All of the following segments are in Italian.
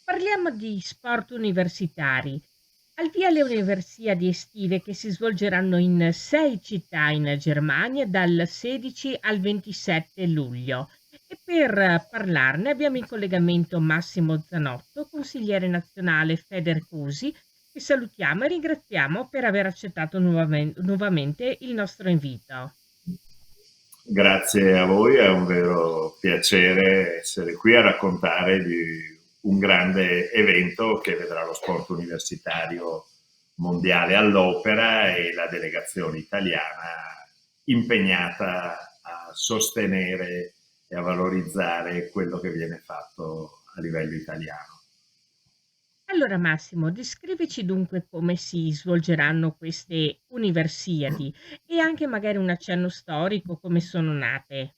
Parliamo di sport universitari. Al via le Universiadi estive che si svolgeranno in 6 città in Germania dal 16 al 27 luglio. E per parlarne abbiamo in collegamento Massimo Zanotto, consigliere nazionale Federcusi, che salutiamo e ringraziamo per aver accettato nuovamente il nostro invito. Grazie a voi, è un vero piacere essere qui a raccontare di un grande evento che vedrà lo sport universitario mondiale all'opera e la delegazione italiana impegnata a sostenere e a valorizzare quello che viene fatto a livello italiano. Allora Massimo, descrivici dunque come si svolgeranno queste Universiadi e anche magari un accenno storico, come sono nate.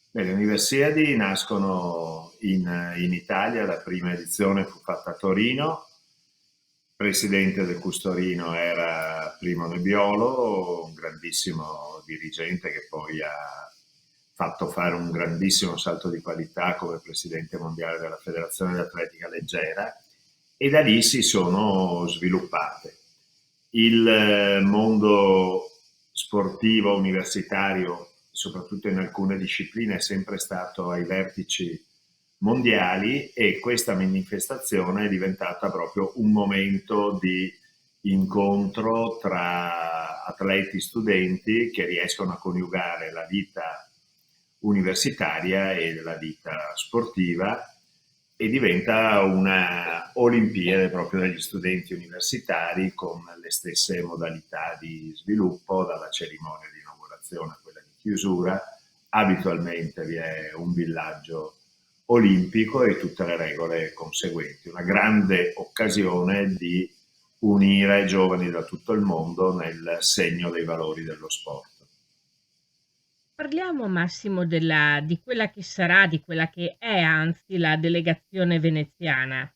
Le Universiadi nascono in Italia, la prima edizione fu fatta a Torino, presidente del Custorino era Primo Nebiolo, un grandissimo dirigente che poi ha fatto fare un grandissimo salto di qualità come presidente mondiale della Federazione di Atletica Leggera, e da lì si sono sviluppate. Il mondo sportivo universitario, soprattutto in alcune discipline, è sempre stato ai vertici mondiali, e questa manifestazione è diventata proprio un momento di incontro tra atleti studenti che riescono a coniugare la vita universitaria e la vita sportiva, e diventa una Olimpiade proprio degli studenti universitari con le stesse modalità di sviluppo, dalla cerimonia di inaugurazione a quella di chiusura. Abitualmente vi è un villaggio olimpico e tutte le regole conseguenti. Una grande occasione di unire giovani da tutto il mondo nel segno dei valori dello sport. Parliamo Massimo di quella che sarà, di quella che è anzi la delegazione veneziana.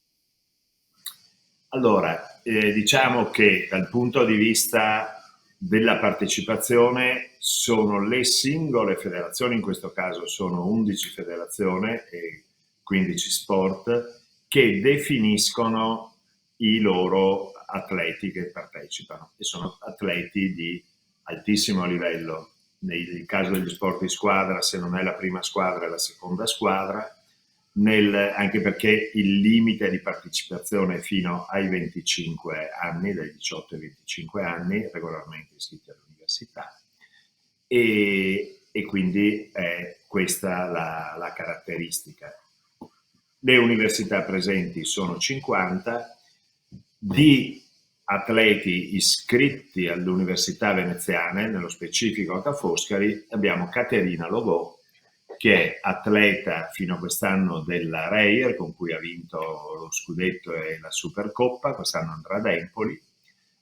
Allora, diciamo che dal punto di vista della partecipazione sono le singole federazioni, in questo caso sono 11 federazioni e 15 sport, che definiscono i loro atleti che partecipano, e sono atleti di altissimo livello. Nel caso degli sport di squadra, se non è la prima squadra è la seconda squadra, anche perché il limite di partecipazione è fino ai 25 anni, dai 18 ai 25 anni, regolarmente iscritti all'università, e quindi è questa la caratteristica. Le università presenti sono 50, di atleti iscritti alle università veneziane, nello specifico a Ca' Foscari, abbiamo Caterina Logò, che è atleta fino a quest'anno della Reyer, con cui ha vinto lo scudetto e la Supercoppa, quest'anno andrà ad Empoli.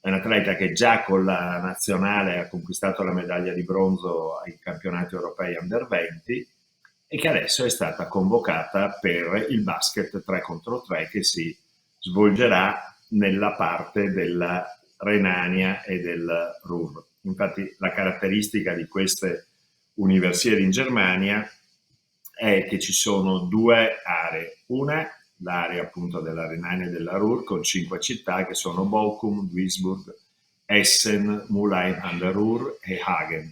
È un atleta che già con la nazionale ha conquistato la medaglia di bronzo ai campionati europei Under 20, e che adesso è stata convocata per il basket 3 contro 3 che si svolgerà nella parte della Renania e del Ruhr. Infatti la caratteristica di queste universiadi in Germania è che ci sono due aree. Una, l'area appunto della Renania e della Ruhr, con 5 città che sono Bochum, Duisburg, Essen, Mülheim an der Ruhr e Hagen,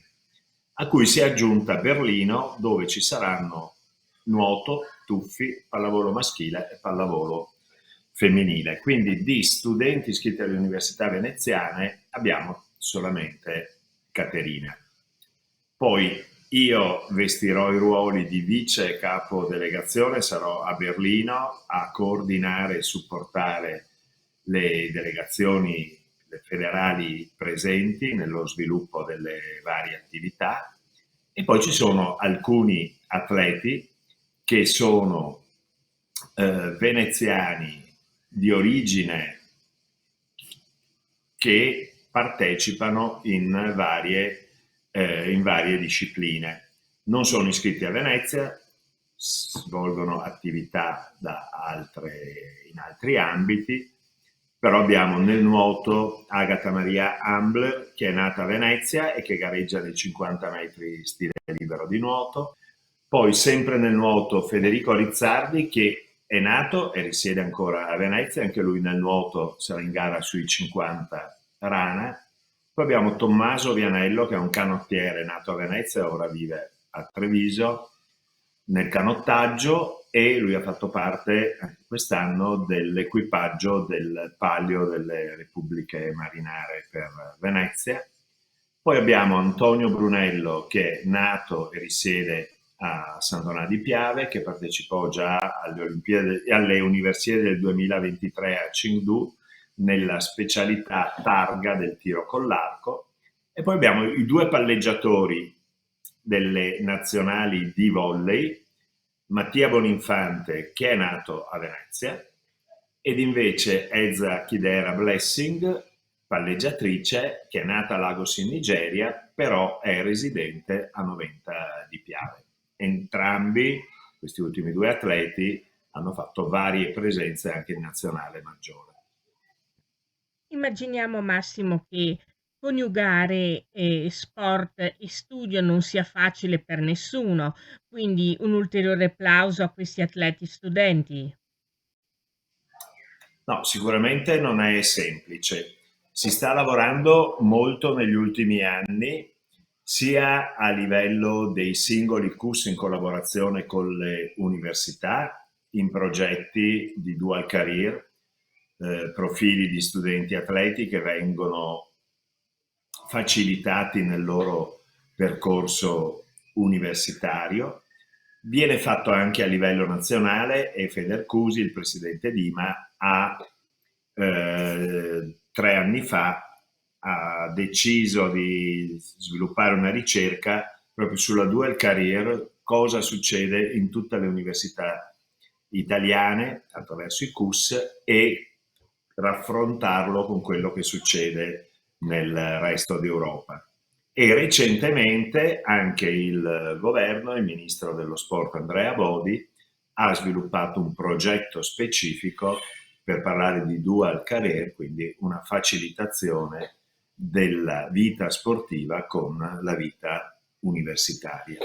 a cui si è aggiunta Berlino, dove ci saranno nuoto, tuffi, pallavolo maschile e pallavolo femminile. Quindi di studenti iscritti alle università veneziane abbiamo solamente Caterina. Poi io vestirò i ruoli di vice capo delegazione, sarò a Berlino a coordinare e supportare le delegazioni federali presenti nello sviluppo delle varie attività, e poi ci sono alcuni atleti che sono veneziani di origine che partecipano in varie discipline. Non sono iscritti a Venezia, svolgono attività in altri ambiti, Però abbiamo nel nuoto Agata Maria Ambler, che è nata a Venezia e che gareggia nei 50 metri stile libero di nuoto. Poi sempre nel nuoto Federico Rizzardi, che è nato e risiede ancora a Venezia, anche lui nel nuoto sarà in gara sui 50 rana. Poi abbiamo Tommaso Vianello, che è un canottiere nato a Venezia e ora vive a Treviso nel canottaggio, e lui ha fatto parte anche quest'anno dell'equipaggio del Palio delle Repubbliche Marinare per Venezia. Poi abbiamo Antonio Brunello, che è nato e risiede a San Donà di Piave, che partecipò già alle Olimpiadi e alle Universiadi del 2023 a Chengdu nella specialità targa del tiro con l'arco. E poi abbiamo i due palleggiatori delle nazionali di volley, Mattia Boninfante, che è nato a Venezia, ed invece Ezra Kidera Blessing, palleggiatrice, che è nata a Lagos in Nigeria, però è residente a Noventa di Piave. Entrambi, questi ultimi due atleti, hanno fatto varie presenze anche in nazionale maggiore. Immaginiamo, Massimo, che coniugare sport e studio non sia facile per nessuno, quindi un ulteriore applauso a questi atleti studenti. No, sicuramente non è semplice. Si sta lavorando molto negli ultimi anni, sia a livello dei singoli corsi in collaborazione con le università, in progetti di dual career, profili di studenti atleti che vengono facilitati nel loro percorso universitario. Viene fatto anche a livello nazionale, e Federcusi, il presidente Dima, ha 3 anni fa ha deciso di sviluppare una ricerca proprio sulla dual career, cosa succede in tutte le università italiane attraverso i CUS, e raffrontarlo con quello che succede nel resto d'Europa. E recentemente anche il governo, il ministro dello sport Andrea Bodi, ha sviluppato un progetto specifico per parlare di dual career, quindi una facilitazione della vita sportiva con la vita universitaria.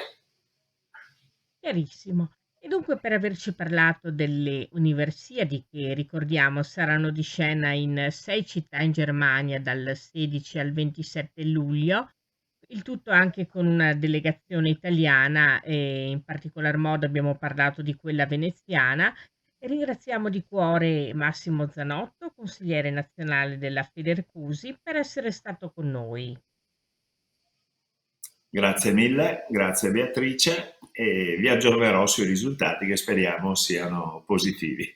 Chiarissimo. E dunque, per averci parlato delle Universiadi, che ricordiamo saranno di scena in 6 città in Germania dal 16 al 27 luglio, il tutto anche con una delegazione italiana, e in particolar modo abbiamo parlato di quella veneziana, e ringraziamo di cuore Massimo Zanotto, consigliere nazionale della Federcusi, per essere stato con noi. Grazie mille, grazie Beatrice, e vi aggiornerò sui risultati che speriamo siano positivi.